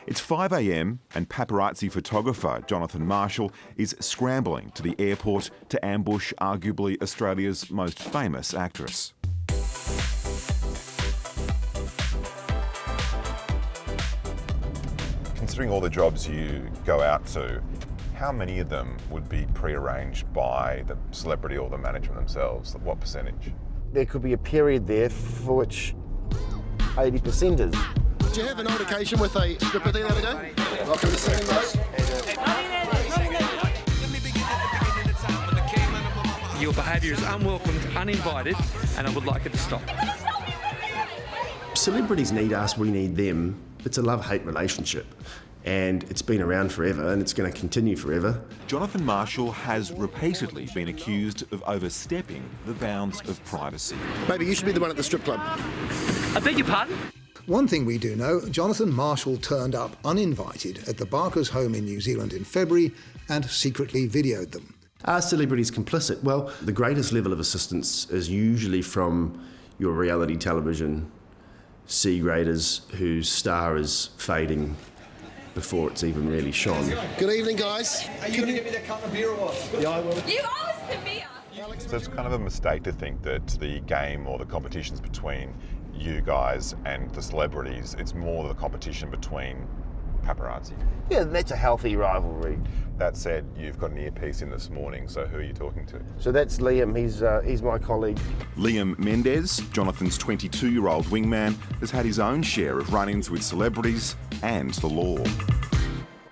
It's 5 a.m. and paparazzi photographer Jonathan Marshall is scrambling to the airport to ambush arguably Australia's most famous actress. Considering all the jobs you go out to, how many of them would be pre-arranged by the celebrity or the management themselves? What percentage? There could be a period there for which 80% is. Did you have an altercation with a stripper the other day? Welcome to singing, mate. Your behaviour is unwelcomed, uninvited, and I would like it to stop. Celebrities need us, we need them. It's a love-hate relationship, and it's been around forever, and it's going to continue forever. Jonathan Marshall has repeatedly been accused of overstepping the bounds of privacy. Maybe you should be the one at the strip club. I beg your pardon? One thing we do know, Jonathan Marshall turned up uninvited at the Barkers' home in New Zealand in February and secretly videoed them. Are celebrities complicit? Well, the greatest level of assistance is usually from your reality television C-graders whose star is fading before it's even really shone. Good evening, guys. Are you going to give me that cup of beer or what? Yeah, I will. You owe us the beer. So it's kind of a mistake to think that the game or the competition's between you guys and the celebrities. It's more the competition between paparazzi. Yeah, that's a healthy rivalry. That said, you've got an earpiece in this morning, so who are you talking to? So that's Liam, he's my colleague. Liam Mendez, Jonathan's 22-year-old wingman, has had his own share of run-ins with celebrities and the law.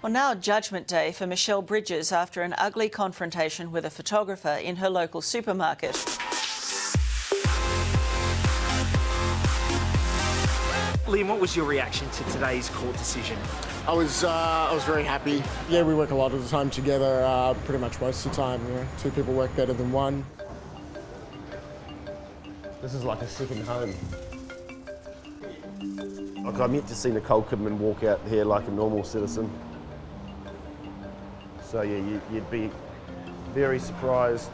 Well, now Judgment Day for Michelle Bridges after an ugly confrontation with a photographer in her local supermarket. Liam, what was your reaction to today's court decision? I was very happy. Yeah, we work a lot of the time together, pretty much most of the time. You know, two people work better than one. This is like a second home. Like, I'm yet to see Nicole Kidman walk out here like a normal citizen. So yeah, you'd be very surprised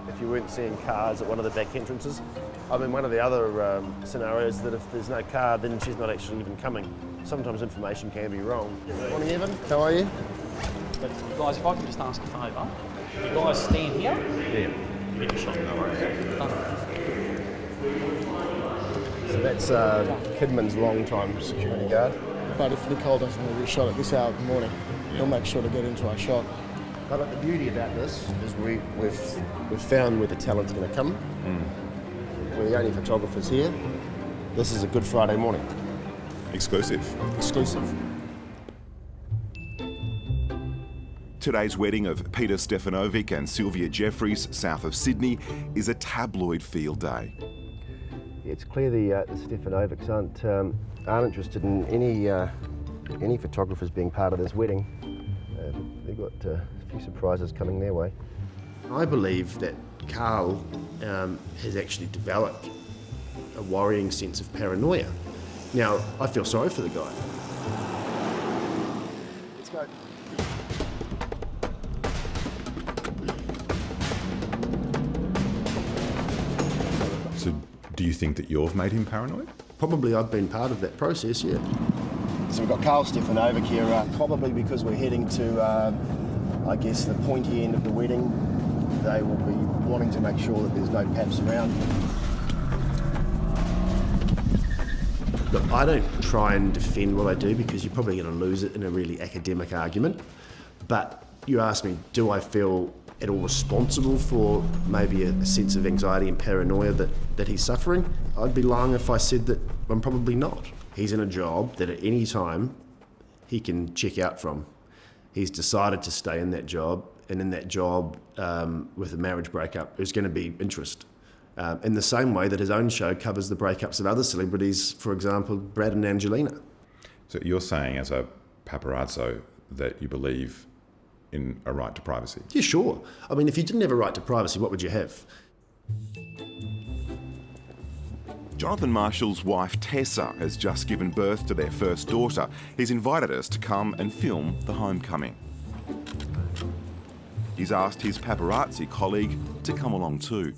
if you weren't seeing cars at one of the back entrances. I mean, one of the other scenarios that if there's no car, then she's not actually even coming. Sometimes information can be wrong. Morning, Evan. How are you? But guys, if I can just ask a favour, you guys stand here. Yeah. Get your shot. No worries. So that's Kidman's long-time security guard. But if Nicole doesn't have a shot at this hour of the morning, he'll make sure to get into our shot. But the beauty about this is we've found where the talent's going to come. We're the only photographers here. This is a Good Friday morning. Exclusive. Exclusive. Today's wedding of Peter Stefanovic and Sylvia Jeffries, south of Sydney, is a tabloid field day. It's clear the Stefanovics aren't interested in any photographers being part of this wedding. They've got a few surprises coming their way. I believe that Carl has actually developed a worrying sense of paranoia. Now, I feel sorry for the guy. Let's go. So do you think that you've made him paranoid? Probably I've been part of that process, yeah. So we've got Carl Stefanovic here, probably because we're heading to, I guess, the pointy end of the wedding. They will be wanting to make sure that there's no paps around. Look, I don't try and defend what I do because you're probably going to lose it in a really academic argument. But you ask me, do I feel at all responsible for maybe a sense of anxiety and paranoia that he's suffering? I'd be lying if I said that I'm probably not. He's in a job that at any time he can check out from. He's decided to stay in that job, and in that job with a marriage breakup, there's going to be interest. In the same way that his own show covers the breakups of other celebrities, for example, Brad and Angelina. So you're saying as a paparazzo that you believe in a right to privacy? Yeah, sure. I mean, if you didn't have a right to privacy, what would you have? Jonathan Marshall's wife Tessa has just given birth to their first daughter. He's invited us to come and film the homecoming. He's asked his paparazzi colleague to come along too.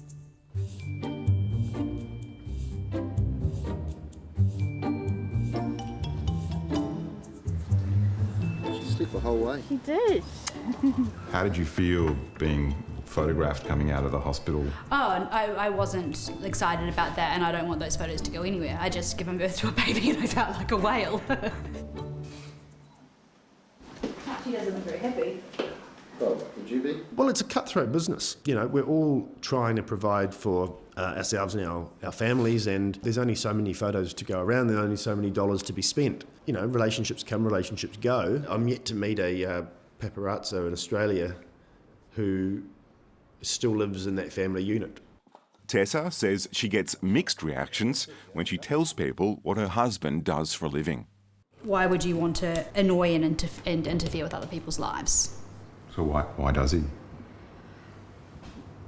it the whole way. He did. How did you feel being photographed coming out of the hospital? Oh, I wasn't excited about that, and I don't want those photos to go anywhere. I just given birth to a baby and I felt like a whale. She doesn't look very happy. Well, would you be? Well, it's a cutthroat business. You know, we're all trying to provide for ourselves and our families, and there's only so many photos to go around, there's only so many dollars to be spent. You know, relationships come, relationships go. I'm yet to meet a paparazzo in Australia who still lives in that family unit. Tessa says she gets mixed reactions when she tells people what her husband does for a living. Why would you want to annoy and interfere with other people's lives? So why does he?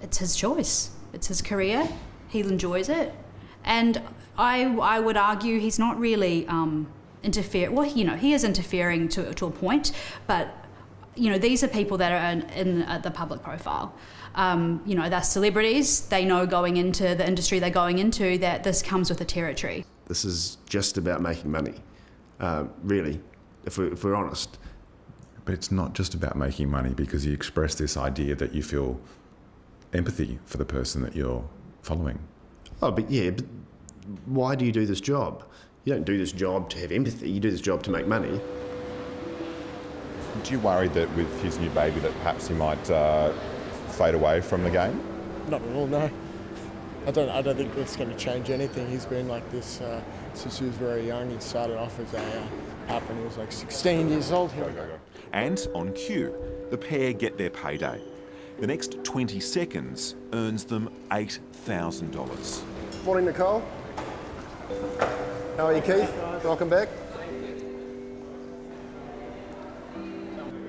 It's his choice. It's his career. He enjoys it. And I would argue he's not really interfering. Well, you know, he is interfering to a point, but, you know, these are people that are in the public profile. You know, they're celebrities. They know going into the industry they're going into that this comes with the territory. This is just about making money, really, if we're honest. But it's not just about making money, because you express this idea that you feel empathy for the person that you're following. Oh, but why do you do this job? You don't do this job to have empathy, you do this job to make money. Do you worry that with his new baby that perhaps he might fade away from the game? Not at all, no. I don't think it's going to change anything. He's been like this since he was very young. He started off as a pup when he was like 16 years old. And on cue, the pair get their payday. The next 20 seconds earns them $8,000. Morning, Nicole. How are you, Keith? Welcome back.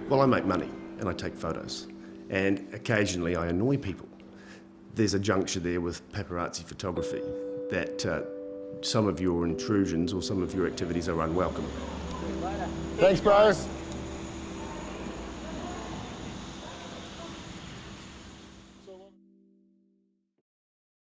Well, I make money and I take photos, and occasionally I annoy people. There's a juncture there with paparazzi photography that some of your intrusions or some of your activities are unwelcome. Thanks, bro.